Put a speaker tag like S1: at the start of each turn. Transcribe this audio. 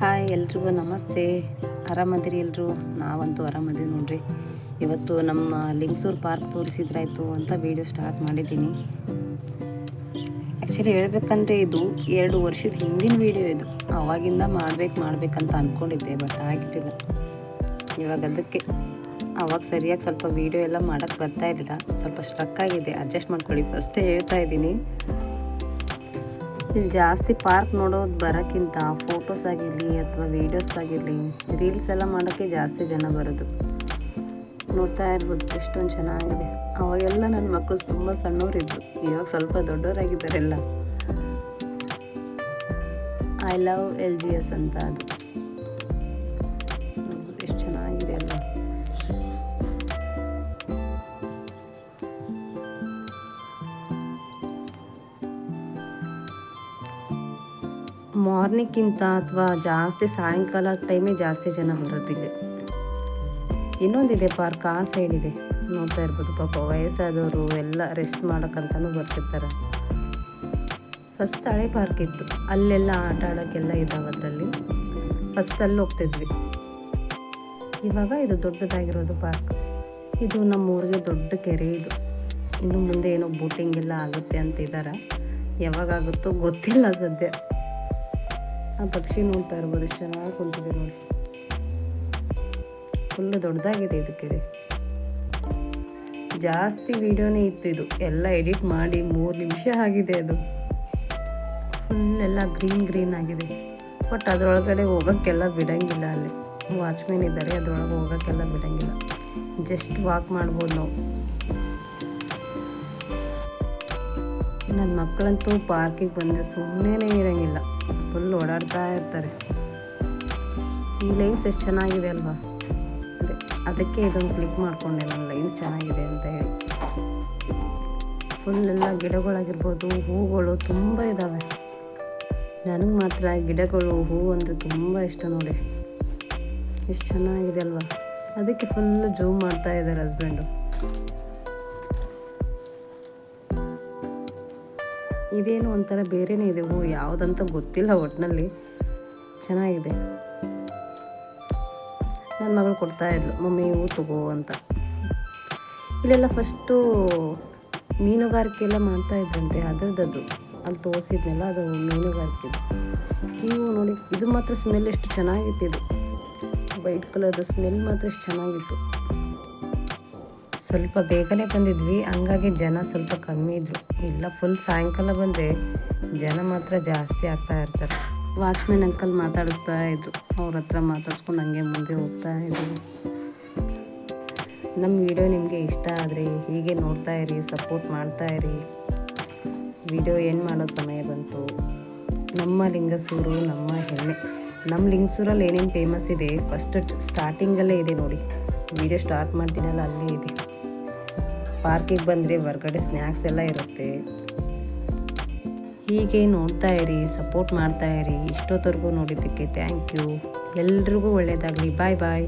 S1: Hi ಎಲ್ರಿಗೂ ನಮಸ್ತೆ. ಆರಾಮದಿರಿ ಎಲ್ಲರೂ? ನಾವಂತೂ ಆರಾಮದೀವಿ ನೋಡ್ರಿ. ಇವತ್ತು ನಮ್ಮ ಲಿಂಗಸೂರು ಪಾರ್ಕ್ ತೋರಿಸಿದ್ರಾಯ್ತು ಅಂತ ವಿಡಿಯೋ ಸ್ಟಾರ್ಟ್ ಮಾಡಿದ್ದೀನಿ. ಆ್ಯಕ್ಚುಲಿ ಹೇಳ್ಬೇಕಂದ್ರೆ ಇದು 2 ವರ್ಷದ ಹಿಂದಿನ ವಿಡಿಯೋ ಇದು. ಅವಾಗಿಂದ ಮಾಡ್ಬೇಕಂತ ಅಂದ್ಕೊಂಡಿದ್ದೆ, ಬಟ್ ಆಗಿರಲಿಲ್ಲ. ಇವಾಗ ಅದಕ್ಕೆ ಅವಾಗ ಸರಿಯಾಗಿ ಸ್ವಲ್ಪ ವಿಡಿಯೋ ಎಲ್ಲ ಮಾಡೋಕ್ಕೆ ಬರ್ತಾ ಇರಲಿಲ್ಲ, ಸ್ವಲ್ಪ ಸ್ಟ್ರಕ್ ಆಗಿದೆ, ಅಡ್ಜಸ್ಟ್ ಮಾಡ್ಕೊಳ್ಳಿ. ಫಸ್ಟೇ ಹೇಳ್ತಾ ಇದ್ದೀನಿ, ಇಲ್ಲಿ ಜಾಸ್ತಿ ಪಾರ್ಕ್ ನೋಡೋದು ಬರೋಕ್ಕಿಂತ ಫೋಟೋಸ್ ಆಗಿರಲಿ ಅಥವಾ ವೀಡಿಯೋಸ್ ಆಗಿರಲಿ, ರೀಲ್ಸ್ ಎಲ್ಲ ಮಾಡೋಕ್ಕೆ ಜಾಸ್ತಿ ಜನ ಬರೋದು. ನೋಡ್ತಾ ಇರ್ಬೋದು ಎಷ್ಟೊಂದು ಚೆನ್ನಾಗಿದೆ. ಅವಾಗೆಲ್ಲ ನನ್ನ ಮಕ್ಕಳು ತುಂಬ ಸಣ್ಣವರಿದ್ದರು, ಇವಾಗ ಸ್ವಲ್ಪ ದೊಡ್ಡವರಾಗಿದ್ದಾರೆಲ್ಲ. ಐ ಲವ್ LGS ಅಂತ ಅದು. ಎಷ್ಟು ಚೆನ್ನಾಗಿದೆ ಅಲ್ಲ. ಮಾರ್ನಿಂಗ್ಗಿಂತ ಅಥವಾ ಜಾಸ್ತಿ ಸಾಯಂಕಾಲ ಟೈಮೇ ಜಾಸ್ತಿ ಜನ ಬರೋದಿಲ್ಲ. ಇನ್ನೊಂದಿದೆ ಪಾರ್ಕ್, ಆ ಸೈಡ್ ಇದೆ, ನೋಡ್ತಾ ಇರ್ಬೋದು. ಪಾಪ ವಯಸ್ಸಾದವರು ಎಲ್ಲ ರೆಸ್ಟ್ ಮಾಡೋಕ್ಕಂತಲೂ ಬರ್ತಿರ್ತಾರೆ. ಫಸ್ಟ್ ಹಳೆ ಪಾರ್ಕ್ ಇತ್ತು, ಅಲ್ಲೆಲ್ಲ ಆಟ ಆಡೋಕ್ಕೆಲ್ಲ ಇದ್ದಾವೆ. ಅದರಲ್ಲಿ ಫಸ್ಟ್ ಅಲ್ಲಿ ಹೋಗ್ತಿದ್ವಿ. ಇವಾಗ ಇದು ದೊಡ್ಡದಾಗಿರೋದು ಪಾರ್ಕ್. ಇದು ನಮ್ಮ ಊರಿಗೆ ದೊಡ್ಡ ಕೆರೆ ಇದು. ಇನ್ನು ಮುಂದೆ ಏನೋ ಬೋಟಿಂಗ್ ಎಲ್ಲ ಆಗುತ್ತೆ ಅಂತಿದ್ದಾರೆ. ಯಾವಾಗಾಗುತ್ತೋ ಗೊತ್ತಿಲ್ಲ ಸದ್ಯ. ಆ ಪಕ್ಷಿ ನೋಡ್ತಾ ಇರ್ಬೋದು, ಎಷ್ಟು ಚೆನ್ನಾಗಿ ಕುಂತಿದೆ ನೋಡಿ. ಫುಲ್ಲು ದೊಡ್ಡದಾಗಿದೆ ಇದು ಕೆರೆ. ಜಾಸ್ತಿ ವಿಡಿಯೋನೇ ಇತ್ತು ಇದು, ಎಲ್ಲ ಎಡಿಟ್ ಮಾಡಿ 3 ನಿಮಿಷ ಆಗಿದೆ ಅದು. ಫುಲ್ ಎಲ್ಲ ಗ್ರೀನ್ ಆಗಿದೆ. ಬಟ್ ಅದರೊಳಗಡೆ ಹೋಗೋಕ್ಕೆಲ್ಲ ಬಿಡೋಂಗಿಲ್ಲ. ಅಲ್ಲಿ ವಾಚ್ಮೆನ್ ಇದ್ದಾರೆ, ಅದರೊಳಗೆ ಹೋಗೋಕ್ಕೆಲ್ಲ ಬಿಡೋಂಗಿಲ್ಲ. ಜಸ್ಟ್ ವಾಕ್ ಮಾಡ್ಬೋದು ನಾವು. ನನ್ನ ಮಕ್ಕಳಂತೂ ಪಾರ್ಕಿಗೆ ಬಂದರೆ ಸುಮ್ಮನೆ ಇರೋಂಗಿಲ್ಲ, ಫುಲ್ ಓಡಾಡ್ತಾ ಇರ್ತಾರೆ. ಈ ಲೈನ್ಸ್ ಎಷ್ಟು ಚೆನ್ನಾಗಿದೆ ಅಲ್ವಾ? ಅದಕ್ಕೆ ಇದೊಂದು ಕ್ಲಿಕ್ ಮಾಡಿಕೊಂಡೆ, ನನ್ನ ಲೈನ್ಸ್ ಚೆನ್ನಾಗಿದೆ ಅಂತ ಹೇಳಿ. ಫುಲ್ ಎಲ್ಲ ಗಿಡಗಳಾಗಿರ್ಬೋದು, ಹೂಗಳು ತುಂಬ ಇದ್ದಾವೆ. ನನಗೆ ಮಾತ್ರ ಗಿಡಗಳು, ಹೂವು ಅಂದರೆ ತುಂಬ ಇಷ್ಟ ನೋಡಿ. ಎಷ್ಟು ಚೆನ್ನಾಗಿದೆ ಅಲ್ವಾ? ಅದಕ್ಕೆ ಫುಲ್ಲು ಜೂಮ್ ಮಾಡ್ತಾ ಇದ್ದಾರೆ ಹಸ್ಬೆಂಡು. ಇದೇನು ಒಂಥರ ಬೇರೆಯೇ ಇದೆ ಹೂ, ಯಾವುದಂತ ಗೊತ್ತಿಲ್ಲ, ಒಟ್ಟಿನಲ್ಲಿ ಚೆನ್ನಾಗಿದೆ. ನನ್ನ ಮಗಳು ಕೊಡ್ತಾ ಇದ್ಲು, ಮಮ್ಮಿ ಹೂ ತಗೋ ಅಂತ. ಇಲ್ಲೆಲ್ಲ ಫಸ್ಟು ಮೀನುಗಾರಿಕೆ ಎಲ್ಲ ಮಾಡ್ತಾಯಿದ್ರಂತೆ, ಅದರದ್ದು ಅಲ್ಲಿ ತೋರಿಸಿದ್ನೆಲ್ಲ ಅದು ಮೀನುಗಾರಿಕೆ. ಇವು ನೋಡಿ, ಇದು ಮಾತ್ರ ಸ್ಮೆಲ್ ಎಷ್ಟು ಚೆನ್ನಾಗಿತ್ತು. ಇದು ವೈಟ್ ಕಲರ್ದು ಸ್ಮೆಲ್ ಮಾತ್ರ ಎಷ್ಟು ಚೆನ್ನಾಗಿತ್ತು. ಸ್ವಲ್ಪ ಬೇಗನೆ ಬಂದಿದ್ವಿ, ಹಂಗಾಗಿ ಜನ ಸ್ವಲ್ಪ ಕಮ್ಮಿ ಇದ್ದರು. ಇಲ್ಲ ಫುಲ್ ಸಾಯಂಕಾಲ ಬಂದರೆ ಜನ ಮಾತ್ರ ಜಾಸ್ತಿ ಆಗ್ತಾ ಇರ್ತಾರೆ. ವಾಚ್ಮೆನ್ ಅಂಕಲ್ ಮಾತಾಡಿಸ್ತಾ ಇದ್ರು, ಅವ್ರ ಹತ್ರ ಮಾತಾಡ್ಸ್ಕೊಂಡು ಹಂಗೆ ಮುಂದೆ ಹೋಗ್ತಾ ಇದ್ವಿ. ನಮ್ಮ ವಿಡಿಯೋ ನಿಮಗೆ ಇಷ್ಟ ಆದರೆ ಹೀಗೆ ನೋಡ್ತಾ ಇರಿ, ಸಪೋರ್ಟ್ ಮಾಡ್ತಾ ಇರಿ. ವಿಡಿಯೋ ಎಂಡ್ ಮಾಡೋ ಸಮಯ ಬಂತು. ನಮ್ಮ ಲಿಂಗಸೂರು ನಮ್ಮ ಹೆಮ್ಮೆ. ನಮ್ಮ ಲಿಂಗಸೂರಲ್ಲಿ ಏನೇನು ಫೇಮಸ್ ಇದೆ ಫಸ್ಟ್ ಸ್ಟಾರ್ಟಿಂಗಲ್ಲೇ ಇದೆ ನೋಡಿ. ವಿಡಿಯೋ ಸ್ಟಾರ್ಟ್ ಮಾಡ್ತೀನಲ್ಲ ಅಲ್ಲೇ ಇದೆ. ಪಾರ್ಕಿಗೆ ಬಂದರೆ ಹೊರ್ಗಡೆ ಸ್ನ್ಯಾಕ್ಸ್ ಎಲ್ಲ ಇರುತ್ತೆ. ಹೀಗೆ ನೋಡ್ತಾ ಇರಿ, ಸಪೋರ್ಟ್ ಮಾಡ್ತಾ ಇರಿ. ಇಷ್ಟೊತ್ತವರೆಗೂ ನೋಡಿದ್ದಕ್ಕೆ ಥ್ಯಾಂಕ್ ಯು. ಎಲ್ರಿಗೂ ಒಳ್ಳೆಯದಾಗಲಿ. ಬಾಯ್.